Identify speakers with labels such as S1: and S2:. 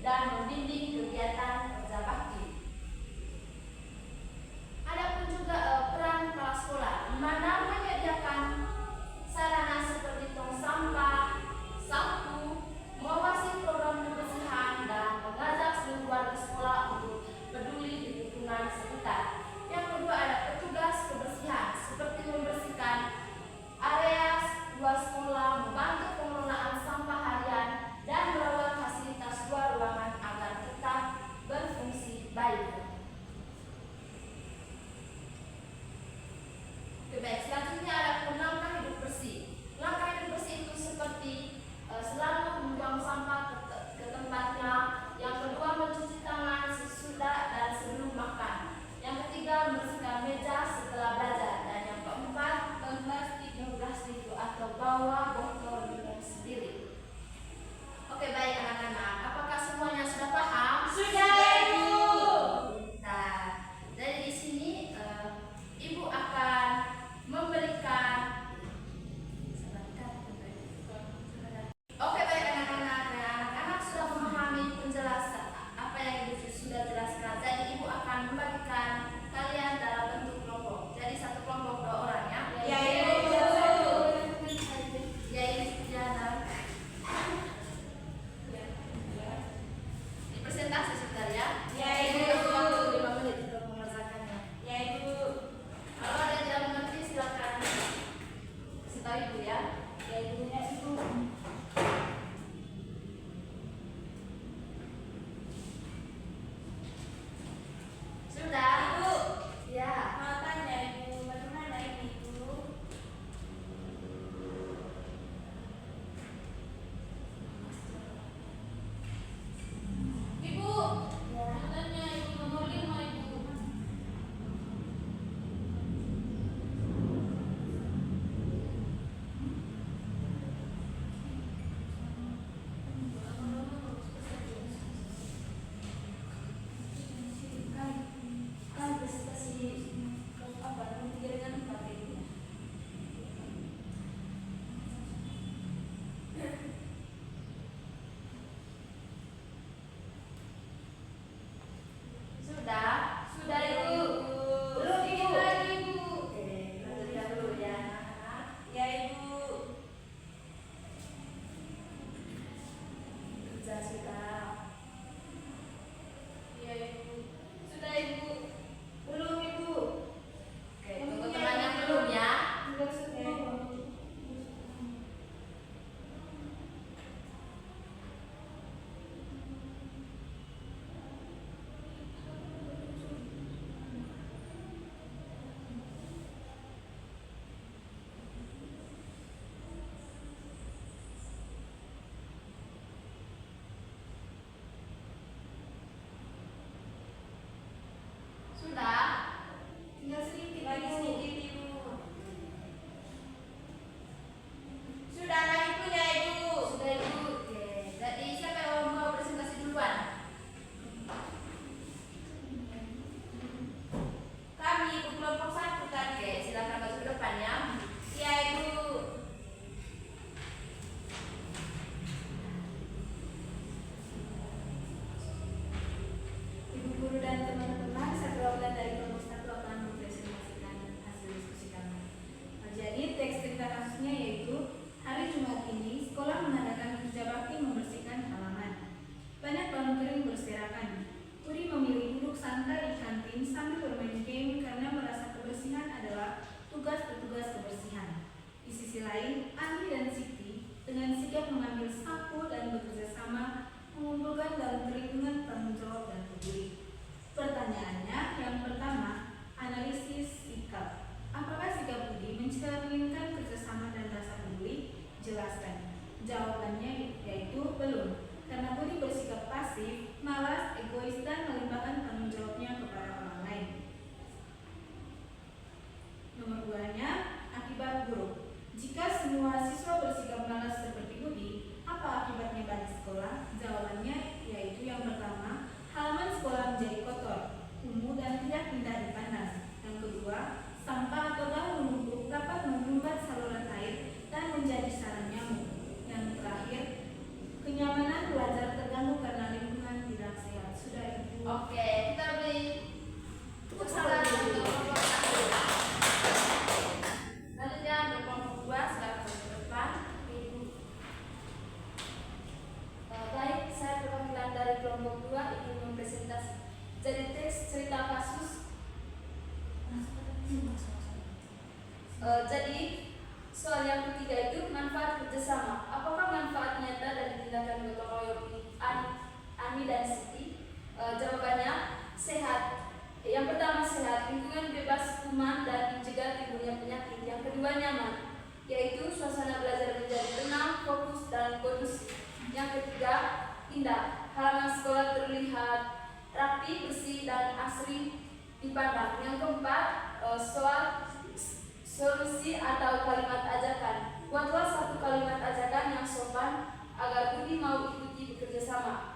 S1: dan membimbing kegiatan kerja bakti. Adapun juga peran kepala sekolah, di mana menyediakan sarana seperti tong sampah, sapu, mengawasi program kebersihan, dan mengajak seluruh warga sekolah untuk peduli di lingkungan sekitar. Yang kedua ada petugas kebersihan, seperti membersihkan area luar sekolah, membantu pengelolaan sampah harian, dan merawat fasilitas luar ruangan agar tetap berfungsi baik. Baik, selanjutnya ada langkah hidup bersih. Langkah hidup bersih itu seperti selalu membuang sampah ke tempatnya. Yang kedua, mencuci tangan sesudah dan sebelum makan. Yang ketiga, membersihkan meja setelah belajar. Dan yang keempat, plastik yang plastik atau bawa botol minum sendiri. Oke, baik anak-anak, apakah semuanya sudah paham?
S2: Sudah, Ibu.
S1: Nah, jadi di sini Ibu akan memberikan. Oke, baik anak-anak. Anak-anak sudah memahami penjelasan apa yang Ibu sudah jelaskan. Jadi Ibu akan membagikan kalian dalam bentuk kelompok. Jadi satu kelompok 2 orang ya.
S2: Ya, Ibu.
S1: Ya, ini Diana. Presentasi sebentar ya.
S2: Ya, Ibu.
S1: Waktu 5 menit untuk mengerjakannya.
S2: Ya, Ibu.
S1: Kalau ada yang tidak mengerti silakan kasih tahu Ibu ya.
S2: Ya, Ibu. Ya, Ibu.
S1: Sudah?
S2: Ibu.
S1: Ya.
S2: Mau tanya, Ibu, bagaimana ini, Ibu? Ibu, mau tanya, Ibu, nomor 5, Ibu.
S1: Kan presentasi apa? 3 dengan 4 ini. Sudah? Sudah Ibu? Belum
S2: Sedikit
S1: Ibu?
S2: lagi, Ibu.
S1: Oke, kita lihat dulu ya anak-anak.
S2: Ya, Ibu.
S1: Kerja sudah.
S2: Ya, Ibu. Sudah, Ibu.
S1: Belum Ibu? Oke, tunggu teman yang belum ya.
S2: Enggak sudah.
S1: Sudah?
S2: Tinggal sedikit lagi, sedikit, Ibu. Sudah, lagi punya, Ibu.
S1: Sudah Ibu? Oke, jadi siapa yang mau presentasi duluan?
S2: Kami, Ibu, kelompok 1 tadi.
S1: Oke, silakan masuk ke depan ya.
S2: Ya, Ibu.
S3: Ibu guru dan teman-teman, saya perwakilan dari kelompok 1 akan mempresentasikan hasil diskusi kami. Jadi teks cerita kasusnya yaitu hari Jumat ini sekolah mengadakan kerja bakti membersihkan halaman. Banyak balon kering berserakan. Puri memilih duduk santai di kantin sambil bermain game karena merasa kebersihan adalah tugas petugas kebersihan. Di sisi lain, Andi dan Siti dengan sigap mengambil sapu dan bekerja sama mengumpulkan dalam kerinduan tanggung jawab dan peduli. Pertanyaannya, yang pertama, analisis sikap. Apakah sikap Budi mencerminkan kerjasama dan rasa peduli? Jelaskan. Jawabannya yaitu belum, karena Budi bersikap pasif, malas, egois, dan melimpahkan tanggung jawabnya kepada orang lain. Nomor 2-nya, akibat buruk. Jika semua siswa bersikap malas seperti Budi, apa akibatnya bagi sekolah?
S1: kelompok 2 ingin mempresentasi. Jadi teks cerita kasus. Jadi soal yang ketiga itu manfaat kerjasama. Apakah manfaat nyata dari tindakan gotong royong Ani dan Siti? Jawabannya sehat. Yang pertama sehat, lingkungan bebas kuman dan mencegah timbulnya penyakit. Yang kedua nyaman, yaitu suasana belajar menjadi tenang, fokus, dan kondusif. Yang ketiga indah, halaman sekolah terlihat rapi, bersih, dan asri dipandang. Yang keempat soal solusi atau kalimat ajakan. Buatlah satu kalimat ajakan yang sopan agar Budi mau ikuti bekerja sama.